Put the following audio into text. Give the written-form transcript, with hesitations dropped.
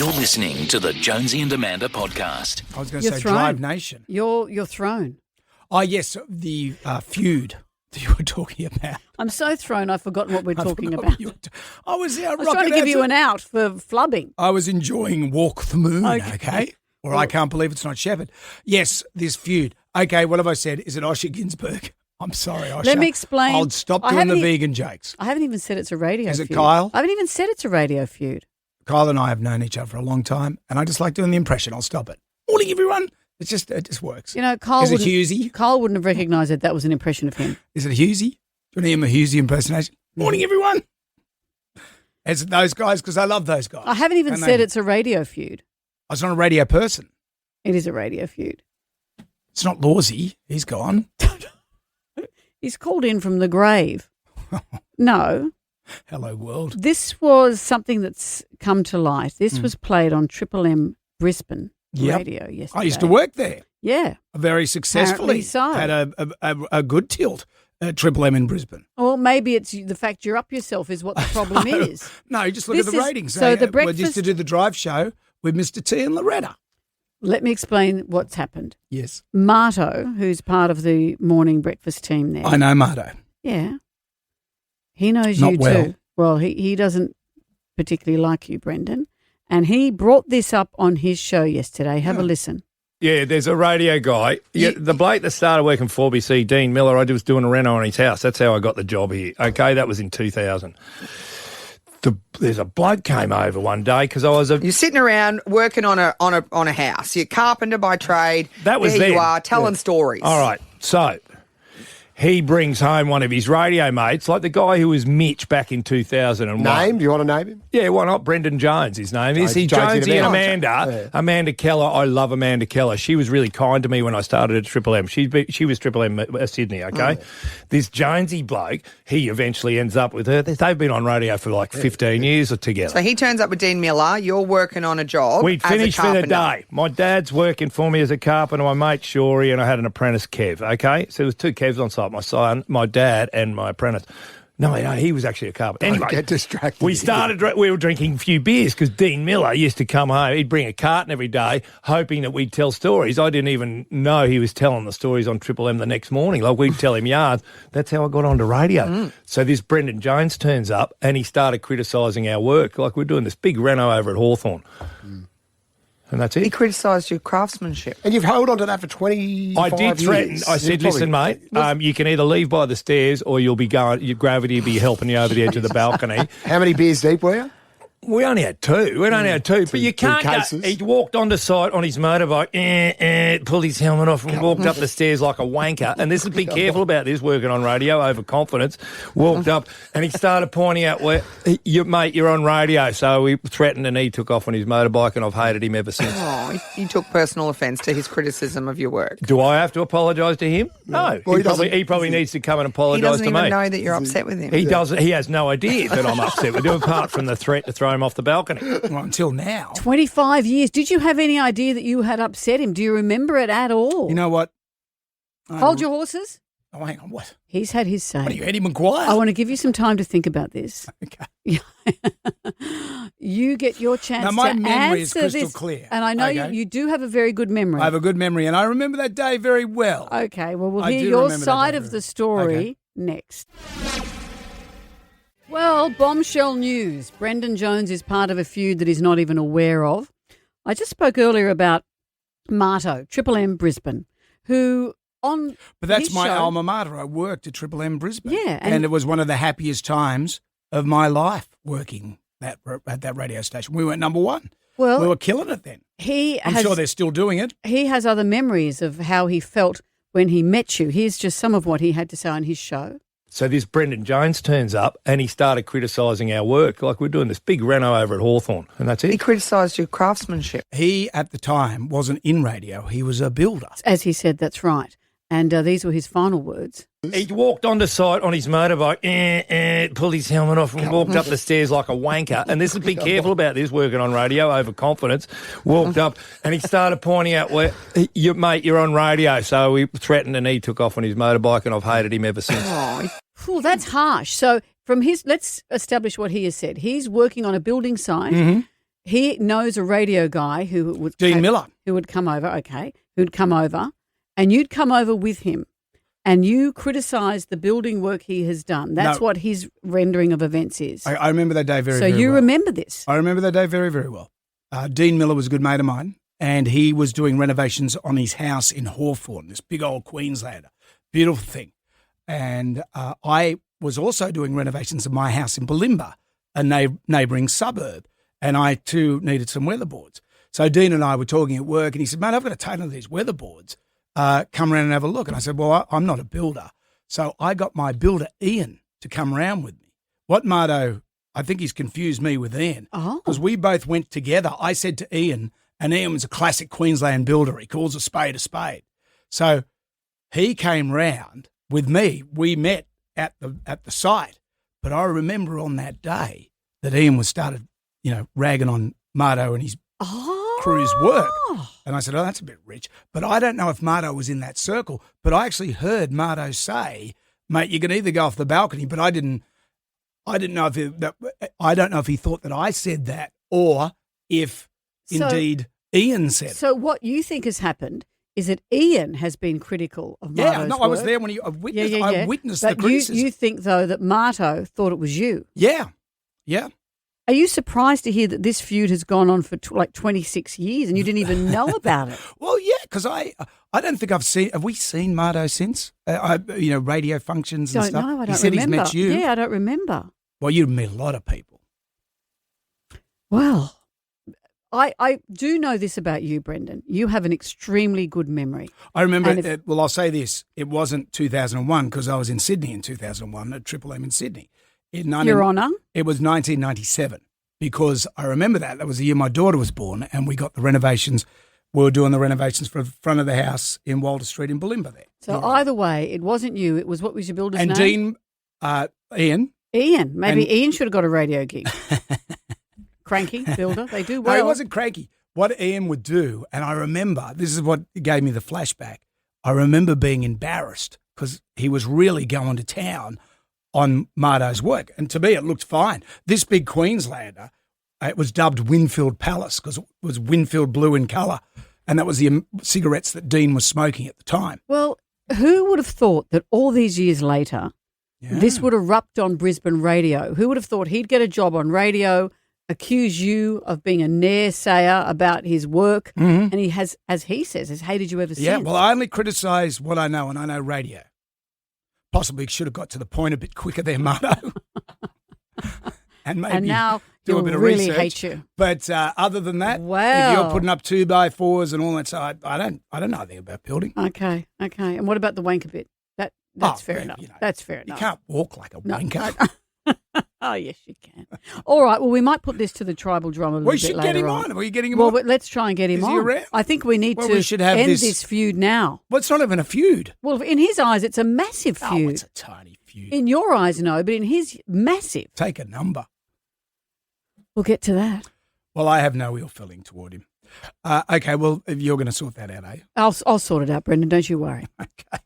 You're listening to the Jonesy and Amanda podcast. I was going to say Drive Nation. You're thrown. Oh, yes, the feud that you were talking about. I'm so thrown I've forgotten what we're talking about. I was trying to give you an out for flubbing. I was enjoying Walk the Moon, okay? Or I Can't Believe It's Not Shepherd. Yes, this feud. Okay, what have I said? Is it Osher Ginsburg? I'm sorry, Osher. Let me explain. I'll stop doing the vegan jokes. I haven't even said it's a radio feud. Is it Kyle? I haven't even said it's a radio feud. Kyle and I have known each other for a long time, and I just like doing the impression. I'll stop it. Morning, everyone. It just works. You know, Kyle Is it Hughesy? Kyle wouldn't have recognised that was an impression of him. Is it Hughesy? Do you want to hear my Hughesy impersonation? Morning, everyone. It's those guys because I love those guys. I haven't even said it's a radio feud. I was not a radio person. It is a radio feud. It's not Lawsy. He's gone. He's called in from the grave. No. Hello, world. This was something that's come to light. This was played on Triple M Brisbane radio yesterday. I used to work there. Yeah. Very successfully. Apparently so. Had a good tilt at Triple M in Brisbane. Well, maybe it's the fact you're up yourself is what the problem is. No, just look at the ratings. So the breakfast... We used to do the drive show with Mr. T and Loretta. Let me explain what's happened. Yes. Marto, who's part of the morning breakfast team there. I know Marto. Yeah. He knows Not you well. too. Well, he doesn't particularly like you, Brendan. And he brought this up on his show yesterday. Have a listen. Yeah, there's a radio guy. Yeah, the bloke that started working for BC, Dean Miller, I was doing a reno on his house. That's how I got the job here. Okay, that was in 2000. There's a bloke came over one day because I was You're sitting around working on a house. You're carpenter by trade. That was there. then. You are telling stories. All right, so he brings home one of his radio mates, like the guy who was Mitch back in 2001. Name? Do you want to name him? Yeah, why not? Brendan Jones, his name is. Jonesy and Amanda. Yeah. Amanda Keller, I love Amanda Keller. She was really kind to me when I started at Triple M. She was Triple M Sydney, okay? This Jonesy bloke, he eventually ends up with her. They've been on radio for like 15 years together. So he turns up with Dean Miller. You're working on a job. We'd finished for the day. My dad's working for me as a carpenter, my mate Shorey, and I had an apprentice Kev, okay? So there was two Kevs on site, my son, my dad and my apprentice. No, he was actually a carpenter. Anyway, get distracted. We were drinking a few beers because Dean Miller used to come home. He'd bring a carton every day, hoping that we'd tell stories. I didn't even know he was telling the stories on Triple M the next morning. Like, we'd tell him yarns. That's how I got onto radio. So this Brendan Jones turns up and he started criticising our work. Like, we're doing this big reno over at Hawthorn. And that's it. He criticised your craftsmanship. And you've held on to that for 25 I did threaten. years. I said, listen, mate, you can either leave by the stairs or you'll be going, your gravity will be helping you over the edge of the balcony. How many beers deep were you? We only had two. But you can't cases. He walked onto site on his motorbike, pulled his helmet off and walked up the stairs like a wanker. And this is, be careful about this, working on radio, overconfidence. Walked up and he started pointing out, mate, you're on radio. So we threatened and he took off on his motorbike and I've hated him ever since. Oh, he took personal offence to his criticism of your work. Do I have to apologise to him? No. Well, he probably needs to come and He apologise doesn't to me. even know that you're upset with him. He doesn't. He has no idea that I'm upset with him, apart from the threat to throw him off the balcony. Well, until now. 25 years. Did you have any idea that you had upset him? Do you remember it at all? You know what? Hold your horses. Oh, hang on. What? He's had his say. What are you, Eddie McGuire? I want to give you some time to think about this. Okay. You get your chance Now, my to memory is answer crystal this. clear. And I know Okay. you do have a very good memory. I have a good memory, and I remember that day very well. Okay, well, we'll I hear do your remember that side day of very the well. story Okay. next. Well, bombshell news. Brendan Jones is part of a feud that he's not even aware of. I just spoke earlier about Marto, Triple M Brisbane, who on But that's his my show, alma mater. I worked at Triple M Brisbane. Yeah, And it was one of the happiest times of my life working at that radio station. We went number one. Well, We were killing it then. I'm sure they're still doing it. He has other memories of how he felt when he met you. Here's just some of what he had to say on his show. So this Brendan Jones turns up and he started criticising our work. Like, we're doing this big reno over at Hawthorn. And that's He it. criticised your craftsmanship. He, at the time, wasn't in radio. He was a builder. As he said, that's right. And these were his final words. He walked onto site on his motorbike, pulled his helmet off and walked up the stairs like a wanker. And this is, be careful about this, working on radio, overconfidence. Walked up and he started pointing out, mate, you're on radio. So we threatened and he took off on his motorbike and I've hated him ever since. Ooh, that's harsh. So from his, let's establish what he has said. He's working on a building site. Mm-hmm. he knows a radio guy who would Dean Miller. who would come over. Okay, who'd come over, and you'd come over with him, and you criticised the building work he has done. That's No. what his rendering of events is. I remember that day very, so very you well. remember this? I remember that day very, very well. Dean Miller was a good mate of mine, and he was doing renovations on his house in Hawthorne, this big old Queenslander. Beautiful thing. And I was also doing renovations of my house in Bulimba, a neighbouring suburb, and I too needed some weatherboards. So Dean and I were talking at work, and he said, "Mate, I've got a ton of these weatherboards. Come around and have a look." And I said, "Well, I'm not a builder." So I got my builder, Ian, to come around with me. What Marto, I think he's confused me with Ian. Because we both went together. I said to Ian, and Ian was a classic Queensland builder. He calls a spade a spade. So he came round with me. We met at the site. But I remember on that day that Ian was started, ragging on Marto and his crew's work. And I said, "Oh, that's a bit rich." But I don't know if Marto was in that circle. But I actually heard Marto say, "Mate, you can either go off the balcony," but I didn't know I don't know if he thought that I said that or if indeed Ian said it. So what you think has happened is that Ian has been critical of Marto's I was work. there when I witnessed But the criticism. you think, though, that Marto thought it was you. Yeah. Are you surprised to hear that this feud has gone on for 26 years and you didn't even know about it? Well, yeah, because I don't think have we seen Marto since? Radio functions and stuff. No, I don't He said remember. he's met you. Yeah, I don't remember. Well, you met a lot of people. Well, I do know this about you, Brendan. You have an extremely good memory. I remember, And I'll say this. It wasn't 2001 because I was in Sydney in 2001 at Triple M in Sydney. Your Honour. It was 1997 because I remember that. That was the year my daughter was born and we got the renovations. We were doing the renovations for the front of the house in Walter Street in Bulimba there. So either way, it wasn't you. It was, what was your builder's And name? Ian. Ian. Maybe and- Ian should have got a radio gig. Cranky builder. They do well. No, he wasn't cranky. What Ian would do, and I remember, this is what gave me the flashback. I remember being embarrassed because he was really going to town on Marto's work. And to me, it looked fine. This big Queenslander, it was dubbed Winfield Palace because it was Winfield blue in colour. And that was the cigarettes that Dean was smoking at the time. Well, who would have thought that all these years later, this would erupt on Brisbane radio? Who would have thought he'd get a job on radio, accuse you of being a naysayer about his work, and he has, as he says, has hated you ever since? Yeah, well, I only criticise what I know, and I know radio. Possibly should have got to the point a bit quicker there, Marto. and maybe now do a he'll bit of really research. hate you. But other than that, if Wow. you're putting up 2x4s and all that, so I don't know anything about building. Okay. And what about the wanker bit? That's fair well, enough. you know, That's fair You enough. can't walk like a No. wanker. Oh, yes, you can. All right. Well, we might put this to the tribal drum a little We bit should later get him on. on. Are we getting him Well, on? but let's try and get him Is he on. around? I think we need Well, to we should have end this- this feud now. Well, it's not even a feud. Well, in his eyes, it's a massive Oh, feud. it's a tiny feud. In your eyes, no, but in his, massive. Take a number. We'll get to that. Well, I have no ill feeling toward him. Okay, well, you're going to sort that out, eh? I'll sort it out, Brendan. Don't you worry. Okay.